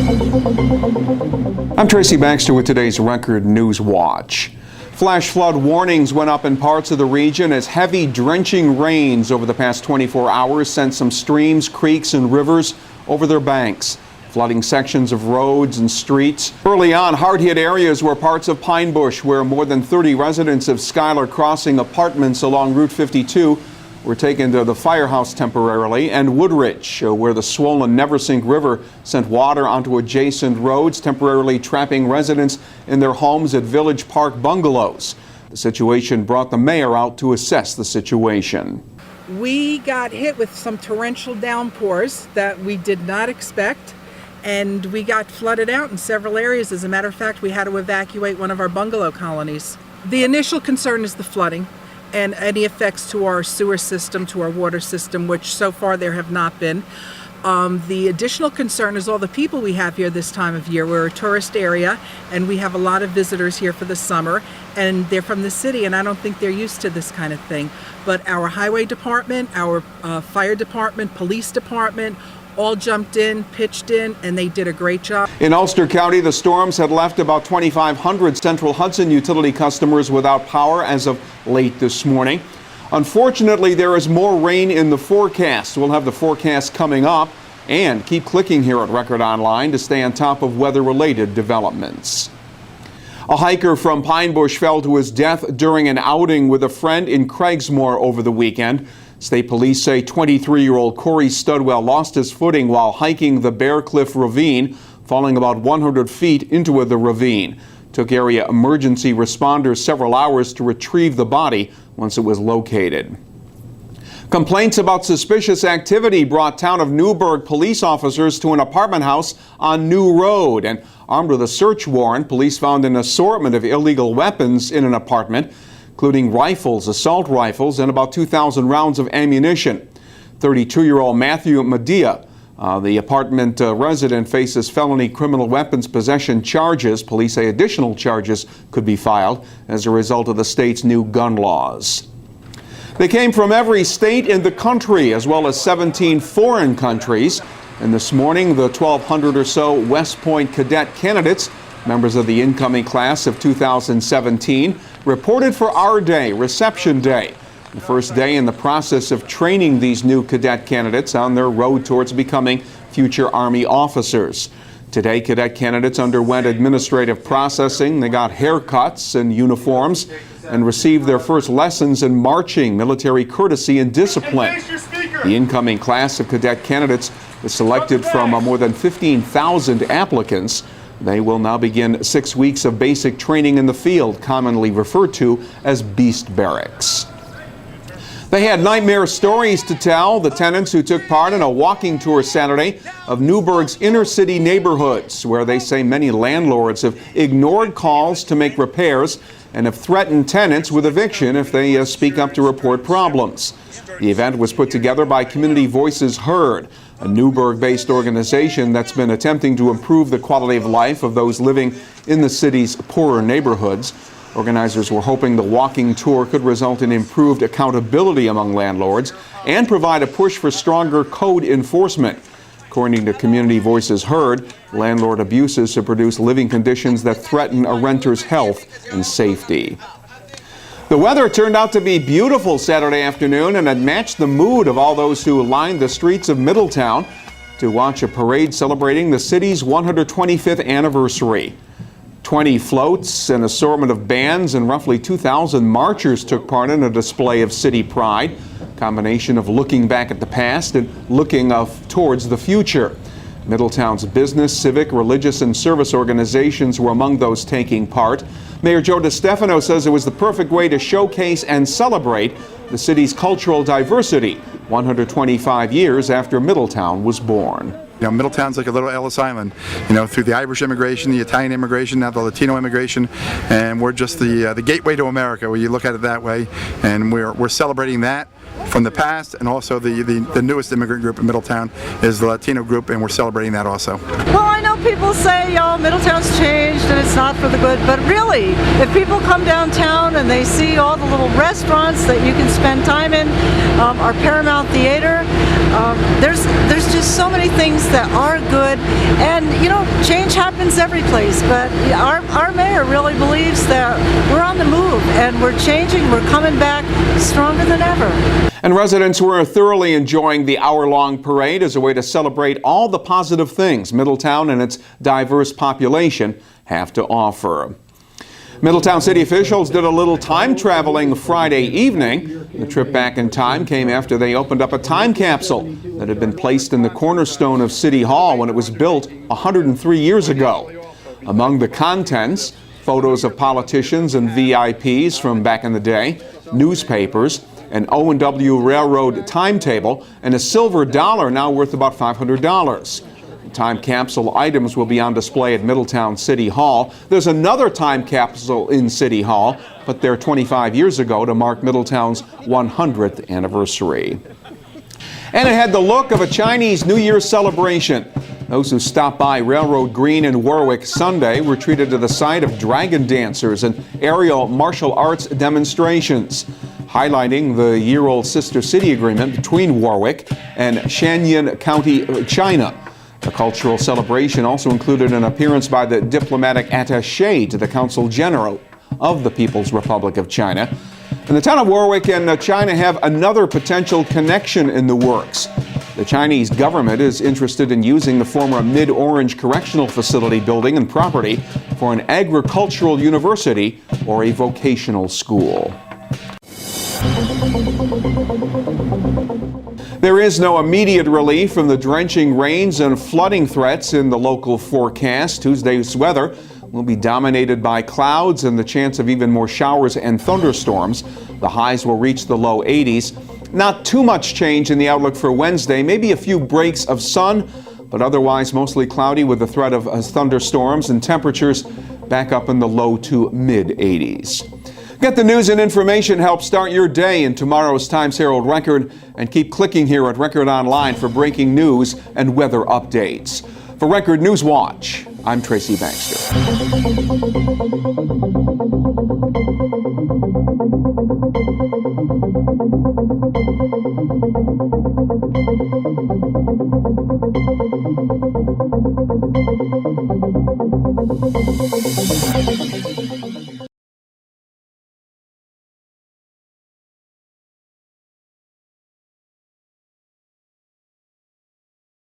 I'm Tracy Baxter with today's Record Newswatch. Flash flood warnings went up in parts of the region as heavy drenching rains over the past 24 hours sent some streams, creeks, and rivers over their banks, flooding sections of roads and streets. Early on, hard-hit areas were parts of Pine Bush, where more than 30 residents of Schuyler Crossing apartments along Route 52 were taken to the firehouse temporarily, and Woodridge, where the swollen Neversink River sent water onto adjacent roads, temporarily trapping residents in their homes at Village Park bungalows. The situation brought the mayor out to assess the situation. We got hit with some torrential downpours that we did not expect, and we got flooded out in several areas. As a matter of fact, we had to evacuate one of our bungalow colonies. The initial concern is the flooding and any effects to our sewer system, to our water system, which so far there have not been. The additional concern is all the people we have here this time of year. We're a tourist area, and we have a lot of visitors here for the summer, and they're from the city, and I don't think they're used to this kind of thing. But our highway department, our fire department, police department, all jumped in, pitched in, and they did a great job. In Ulster County, the storms had left about 2,500 Central Hudson utility customers without power as of late this morning. Unfortunately, there is more rain in the forecast. We'll have the forecast coming up, and keep clicking here at Record Online to stay on top of weather-related developments. A hiker from Pine Bush fell to his death during an outing with a friend in Craigsmoor over the weekend. State police say 23-year-old Corey Studwell lost his footing while hiking the Bear Cliff Ravine, falling about 100 feet into the ravine. Took area emergency responders several hours to retrieve the body once it was located. Complaints about suspicious activity brought town of Newburgh police officers to an apartment house on New Road. And armed with a search warrant, police found an assortment of illegal weapons in an apartment, including rifles, assault rifles, and about 2,000 rounds of ammunition. 32-year-old Matthew Medea, the apartment resident, faces felony criminal weapons possession charges. Police say additional charges could be filed as a result of the state's new gun laws. They came from every state in the country, as well as 17 foreign countries. And this morning, the 1,200 or so West Point cadet candidates, members of the incoming class of 2017, reported for our day, Reception Day, the first day in the process of training these new cadet candidates on their road towards becoming future Army officers. Today, cadet candidates underwent administrative processing. They got haircuts and uniforms and received their first lessons in marching, military courtesy, and discipline. The incoming class of cadet candidates is selected from more than 15,000 applicants. They will now begin 6 weeks of basic training in the field, commonly referred to as beast barracks. They had nightmare stories to tell, the tenants who took part in a walking tour Saturday of Newburgh's inner city neighborhoods, where they say many landlords have ignored calls to make repairs and have threatened tenants with eviction if they speak up to report problems. The event was put together by Community Voices Heard, a Newburgh-based organization that's been attempting to improve the quality of life of those living in the city's poorer neighborhoods. Organizers were hoping the walking tour could result in improved accountability among landlords and provide a push for stronger code enforcement. According to Community Voices Heard, landlord abuses have produced living conditions that threaten a renter's health and safety. The weather turned out to be beautiful Saturday afternoon, and it matched the mood of all those who lined the streets of Middletown to watch a parade celebrating the city's 125th anniversary. 20 floats, an assortment of bands, and roughly 2,000 marchers took part in a display of city pride, a combination of looking back at the past and looking towards the future. Middletown's business, civic, religious, and service organizations were among those taking part. Mayor Joe DeStefano says it was the perfect way to showcase and celebrate the city's cultural diversity 125 years after Middletown was born. You know, Middletown's like a little Ellis Island, you know, through the Irish immigration, the Italian immigration, now the Latino immigration, and we're just the gateway to America, where you look at it that way, and we're celebrating that from the past, and also the newest immigrant group in Middletown is the Latino group, and we're celebrating that also. Well, I know people say, oh, Middletown's changed and it's not for the good, but really, if people come downtown and they see all the little restaurants that you can spend time in, our Paramount Theater, There's just so many things that are good, and change happens every place, but our mayor really believes that we're on the move and we're changing, we're coming back stronger than ever. And residents were thoroughly enjoying the hour-long parade as a way to celebrate all the positive things Middletown and its diverse population have to offer. Middletown city officials did a little time traveling Friday evening. The trip back in time came after they opened up a time capsule that had been placed in the cornerstone of City Hall when it was built 103 years ago. Among the contents, photos of politicians and VIPs from back in the day, newspapers, an O&W Railroad timetable, and a silver dollar now worth about $500. Time capsule items will be on display at Middletown City Hall. There's another time capsule in City Hall, put there 25 years ago to mark Middletown's 100th anniversary. And it had the look of a Chinese New Year celebration. Those who stopped by Railroad Green in Warwick Sunday were treated to the sight of dragon dancers and aerial martial arts demonstrations, highlighting the year-old sister city agreement between Warwick and Shanyan County, China. The cultural celebration also included an appearance by the diplomatic attaché to the Consul General of the People's Republic of China. And the town of Warwick and China have another potential connection in the works. The Chinese government is interested in using the former Mid-Orange Correctional Facility building and property for an agricultural university or a vocational school. There is no immediate relief from the drenching rains and flooding threats in the local forecast. Tuesday's weather will be dominated by clouds and the chance of even more showers and thunderstorms. The highs will reach the low 80s. Not too much change in the outlook for Wednesday, maybe a few breaks of sun, but otherwise mostly cloudy with the threat of thunderstorms and temperatures back up in the low to mid 80s. Get the news and information help start your day in tomorrow's Times Herald Record, and keep clicking here at Record Online for breaking news and weather updates. For Record Newswatch, I'm Tracy Baxter.